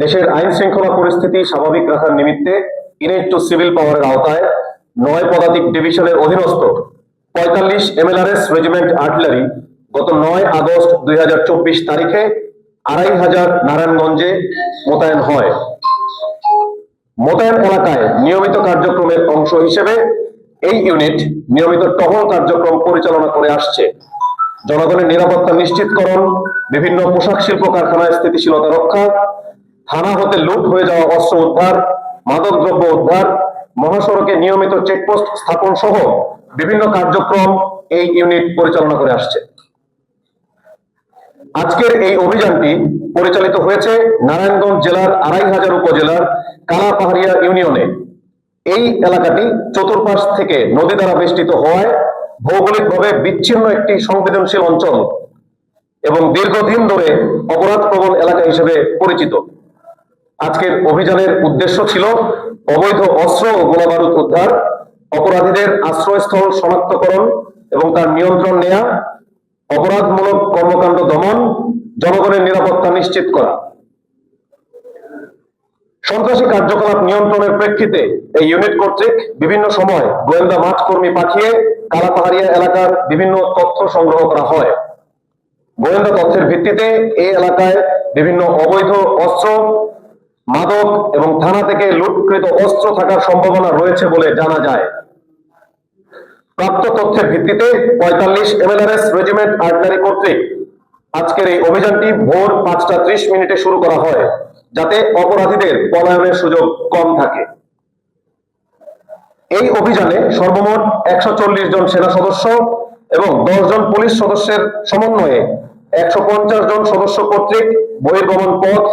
দেশের আইন শৃঙ্খলা পরিস্থিতি স্বাভাবিক রাখার নিমিত্তে ইউনিট টু সিভিল পাওয়ারের আওতায় ৯ পদাতিক ডিভিশনের অধীনস্থ ৪৫ MLRS রেজিমেন্ট আর্টিলারি গত ৯ আগস্ট ২০২৪ তারিখে ২৫০০ নারায়ণগঞ্জে মোতায়েন হয়। মোতায়েন এলাকায় নিয়মিত কার্যক্রমের অংশ হিসেবে এই ইউনিট নিয়মিত টহল কার্যক্রম পরিচালনা করে আসছে। জনগণের নিরাপত্তা নিশ্চিতকরণ, বিভিন্ন পোশাক শিল্প কারখানায় স্থিতিশীলতা রক্ষা, থানা হতে লুট হয়ে যাওয়া অস্ত্র উদ্ধার, মাদকদ্রব্য উদ্ধার, মহাসড়কে নিয়মিত চেকপোস্ট স্থাপন সহ বিভিন্ন কার্যক্রম এই ইউনিট পরিচালনা করে আসছে। আজকের এই অভিযানটি পরিচালিত হয়েছে নারায়ণগঞ্জ জেলার ২৫০০ উপজেলার কালাপাহাড়িয়া ইউনিয়নে। এই এলাকাটি চতুর্পাশ থেকে নদী দ্বারা বেষ্টিত হওয়ায় ভৌগোলিকভাবে বিচ্ছিন্ন একটি সংবেদনশীল অঞ্চল এবং দীর্ঘদিন ধরে অপরাধ প্রবণ এলাকা হিসেবে পরিচিত। আজকের অভিযানের উদ্দেশ্য ছিল অবৈধ অস্ত্র ও গোলাবারুদ উদ্ধার, অপরাধীদের আশ্রয়স্থল শনাক্তকরণ এবং তার নিয়ন্ত্রণ নেওয়া, অপরাধমূলক কর্মকাণ্ড দমন, জনগণের নিরাপত্তা নিশ্চিত করা। সন্ত্রাসী কার্যকলাপ নিয়ন্ত্রণের প্রেক্ষিতে এই ইউনিট কর্তৃক বিভিন্ন সময় গোয়েন্দা মাঠ কর্মী পাঠিয়ে কালাপাহাড়িয়া এলাকার বিভিন্ন তথ্য সংগ্রহ করা হয়। গোয়েন্দা তথ্যের ভিত্তিতে এই এলাকায় বিভিন্ন অবৈধ অস্ত্র, মাদক এবং থানা থেকে লুটকৃত অস্ত্র থাকার সম্ভাবনা রয়েছে বলে জানা যায়। প্রাপ্ত তথ্যের ভিত্তিতে ৪৫ MLRS রেজিমেন্ট আর্টিলারি কর্তৃক আজকের এই অভিযানটি ভোর ৫টা ৩০ শুরু করা হয়, যাতে অপরাধীদের পলায়নের সুযোগ কম থাকে। এই অভিযানে সর্বমোট ১৪০ জন সেনা সদস্য এবং ১০ জন পুলিশ সদস্যের সমন্বয়ে ১৫০ জন সদস্য কর্তৃক বহির্গমন পথ,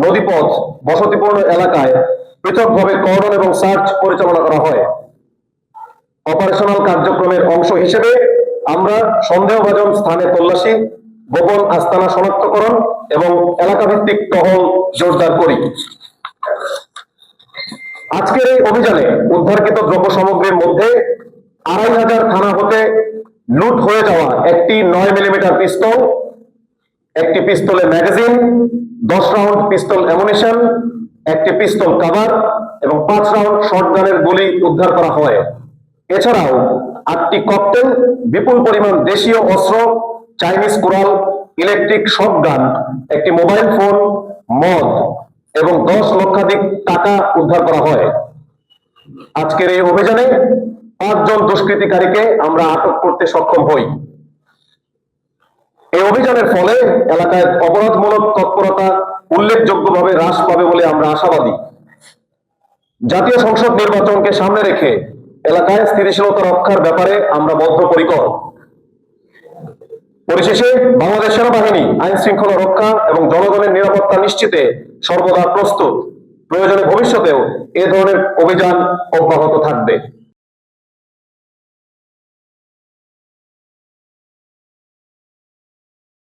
নদীপথ, বসতিপূর্ণ এলাকায় পৃথকভাবে কর্ডন এবং সার্চ পরিচালনা করা হয়। অপারেশনাল কার্যক্রমের অংশ হিসেবে আমরা সন্দেহভাজন স্থানে তল্লাশি, গোপন আস্তানা শনাক্তকরণ এবং এলাকা ভিত্তিক টহল জোরদার করি। আজকের এই অভিযানে উদ্ধারকৃত দ্রব্য সামগ্রীর মধ্যে ২৫০০ থানা হতে লুট হয়ে যাওয়া একটি ৯ মিলিমিটার পিস্তল, একটি পিস্তলের ম্যাগাজিন, ১০ রাউন্ড পিস্তল অ্যামুনিশন, একটি পিস্তল কভার এবং ৫ রাউন্ড শর্টগানের গুলি উদ্ধার করা হয়। এছাড়াও ৮টি ককটেল, বিপুল পরিমাণ দেশীয় অস্ত্র, চাইনিজ কোরাল, ইলেকট্রিক শটগান, একটি মোবাইল ফোন, মদ এবং ১০ লক্ষাধিক টাকা উদ্ধার করা হয়। আজকের এই অভিযানে ৫ জন দুষ্কৃতিকারীকে আমরা আটক করতে সক্ষম হই। এই অভিযানের ফলে এলাকায় অপরাধমূলক তৎপরতা উল্লেখযোগ্যভাবে হ্রাস পাবে বলে আমরা আশাবাদী। জাতীয় সংসদ নির্বাচনকে সামনে রেখে এলাকায় স্থিতিশীলতা রক্ষার ব্যাপারে আমরা বদ্ধপরিকর। পরিশেষে বাংলাদেশ সেনাবাহিনী আইন শৃঙ্খলা রক্ষা এবং জনগণের নিরাপত্তা নিশ্চিতে সর্বদা প্রস্তুত। প্রয়োজনে ভবিষ্যতেও এ ধরনের অভিযান অব্যাহত থাকবে।